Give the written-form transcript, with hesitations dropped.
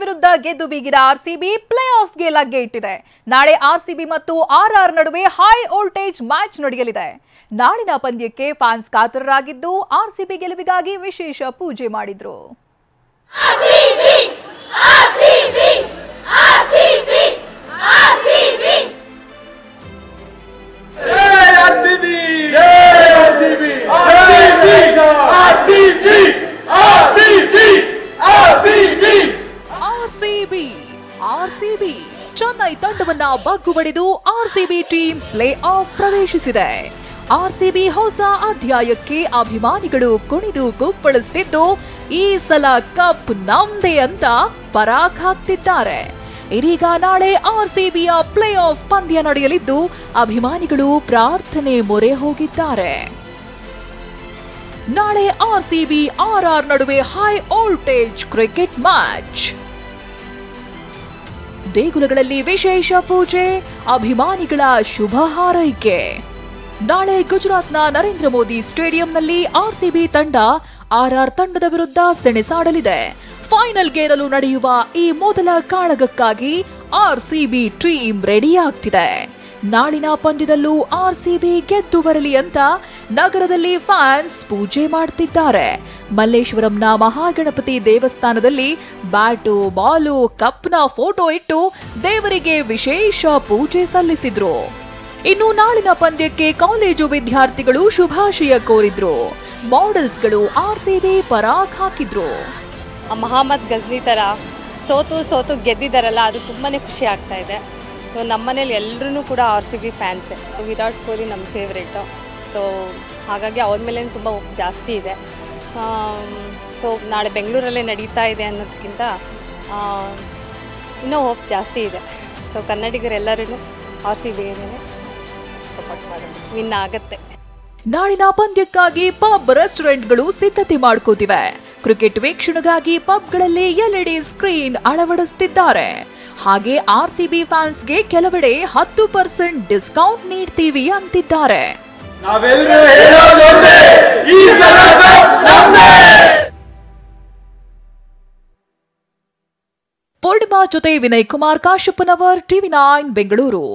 ವಿರುದ್ಧ ಗೆದ್ದು ಬೀಗಿದ RCB play ಆಫ್ಗೆ ಲಗ್ಗೆ ಇಟ್ಟಿದೆ. ನಾಳೆ ಆರ್ಸಿಬಿ ಮತ್ತು ಆರ್ಆರ್ ನಡುವೆ ಹೈ ವೋಲ್ಟೇಜ್ ಮ್ಯಾಚ್ ನಡೆಯಲಿದೆ. ನಾಳಿನ ಪಂದ್ಯಕ್ಕೆ ಫ್ಯಾನ್ಸ್ ಕಾತರರಾಗಿದ್ದು ಆರ್ಸಿಬಿ ಗೆಲುವಿಗಾಗಿ ವಿಶೇಷ ಪೂಜೆ ಮಾಡಿದ್ರು. ಆರ್ಸಿಬಿ ಚೆನ್ನೈ ತಂಡವನ್ನ ಬಗ್ಗು ಬಡಿದು ಆರ್ಸಿಬಿ ಟೀಮ್ ಪ್ಲೇ ಆಫ್ ಪ್ರವೇಶಿಸಿದೆ. ಆರ್ಸಿಬಿ ಹೊಸ ಅಧ್ಯಾಯಕ್ಕೆ ಅಭಿಮಾನಿಗಳು ಕುಣಿದು ಕುಪ್ಪಳಿಸುತ್ತಿದ್ದು ಈ ಸಲ ಕಪ್ ನಮ್ದೇ ಅಂತ ಪರಾಕ್ ಹಾಕ್ತಿದ್ದಾರೆ. ಇದೀಗ ನಾಳೆ ಆರ್ಸಿಬಿಯ ಪ್ಲೇ ಆಫ್ ಪಂದ್ಯ ನಡೆಯಲಿದ್ದು ಅಭಿಮಾನಿಗಳು ಪ್ರಾರ್ಥನೆ ಮೊರೆ ಹೋಗಿದ್ದಾರೆ. ನಾಳೆ ಆರ್ಸಿಬಿ ಆರ್ಆರ್ ನಡುವೆ ಹೈ ವೋಲ್ಟೇಜ್ ಕ್ರಿಕೆಟ್ ಮ್ಯಾಚ್. ದೇಗುಲಗಳಲ್ಲಿ ವಿಶೇಷ ಪೂಜೆ, ಅಭಿಮಾನಿಗಳ ಶುಭ ಹಾರೈಕೆ. ನಾಳೆ ಗುಜರಾತ್ನ ನರೇಂದ್ರ ಮೋದಿ ಸ್ಟೇಡಿಯಂನಲ್ಲಿ ಆರ್ಸಿಬಿ ತಂಡ ಆರ್ಆರ್ ತಂಡದ ವಿರುದ್ಧ ಸೆಣಸಾಡಲಿದೆ. ಫೈನಲ್ಗೇರಲು ನಡೆಯುವ ಈ ಮೊದಲ ಕಾಳಗಕ್ಕಾಗಿ ಆರ್ಸಿಬಿ ಟೀಮ್ ರೆಡಿಯಾಗ್ತಿದೆ. ನಾಳಿನ ಪಂದ್ಯದಲ್ಲೂ ಆರ್ಸಿಬಿ ಗೆದ್ದು ಬರಲಿ ಅಂತ ನಗರದಲ್ಲಿ ಫ್ಯಾನ್ಸ್ ಪೂಜೆ ಮಾಡ್ತಿದ್ದಾರೆ. ಮಲ್ಲೇಶ್ವರಂನ ಮಹಾಗಣಪತಿ ದೇವಸ್ಥಾನದಲ್ಲಿ ಬ್ಯಾಟು, ಬಾಲು, ಕಪ್ನ ಫೋಟೋ ಇಟ್ಟು ದೇವರಿಗೆ ವಿಶೇಷ ಪೂಜೆ ಸಲ್ಲಿಸಿದ್ರು. ಇನ್ನು ನಾಳಿನ ಪಂದ್ಯಕ್ಕೆ ಕಾಲೇಜು ವಿದ್ಯಾರ್ಥಿಗಳು ಶುಭಾಶಯ ಕೋರಿದ್ರು. ಮಾಡೆಲ್ಸ್ಗಳು ಆರ್ಸಿಬಿ ಪರಾಕ್ ಹಾಕಿದ್ರು. ಮೊಹಮ್ಮದ್ ಗಜ್ನಿ ತರ ಸೋತು ಗೆದ್ದಿದ್ದಾರಲ್ಲ, ಅದು ತುಂಬಾನೇ ಖುಷಿ ಆಗ್ತಾ ಇದೆ. ಸೊ ನಮ್ಮನೇಲಿ ಎಲ್ಲರೂ ಕೂಡ ಆರ್ಸಿಬಿ ಫ್ಯಾನ್ಸೇ. ವಿರಾಟ್ ಕೊಹ್ಲಿ ನಮ್ಮ ಫೇವ್ರೇಟು. ಸೊ ಹಾಗಾಗಿ ಅವ್ರ ಮೇಲೆ ತುಂಬ ಹೋಪ್ ಜಾಸ್ತಿ ಇದೆ. ಸೊ ನಾಳೆ ಬೆಂಗಳೂರಲ್ಲೇ ನಡೀತಾ ಇದೆ ಅನ್ನೋದಕ್ಕಿಂತ ಇನ್ನೂ ಹೋಪ್ ಜಾಸ್ತಿ ಇದೆ. ಸೊ ಕನ್ನಡಿಗರೆಲ್ಲರೂ ಆರ್ಸಿಬಿ ಮೇಲೆ ಸಪೋರ್ಟ್ ಮಾಡಿ ವಿನ್ ಆಗುತ್ತೆ. ನಾಳಿನ ಪಂದ್ಯಕ್ಕಾಗಿ ಪಬ್, ರೆಸ್ಟೋರೆಂಟ್ಗಳು ಸಿದ್ಧತೆ ಮಾಡ್ಕೋತಿವೆ. ಕ್ರಿಕೆಟ್ ವೀಕ್ಷಣೆಗಾಗಿ ಪಬ್ಗಳಲ್ಲಿ ಎಲ್ಇಡಿ ಸ್ಕ್ರೀನ್ ಅಳವಡಿಸುತ್ತಿದ್ದಾರೆ. ಹಾಗೆ ಆರ್ಸಿಬಿ ಫ್ಯಾನ್ಸ್ಗೆ ಕೆಲವೆಡೆ 10% ಡಿಸ್ಕೌಂಟ್ ನೀಡ್ತೀವಿ ಅಂತಿದ್ದಾರೆ. ಪೂರ್ಣಿಮಾ ಜೊತೆ ವಿನಯ್ ಕುಮಾರ್ ಕಾಶಪ್ಪನವರ್, ಟಿವಿ9 ಬೆಂಗಳೂರು.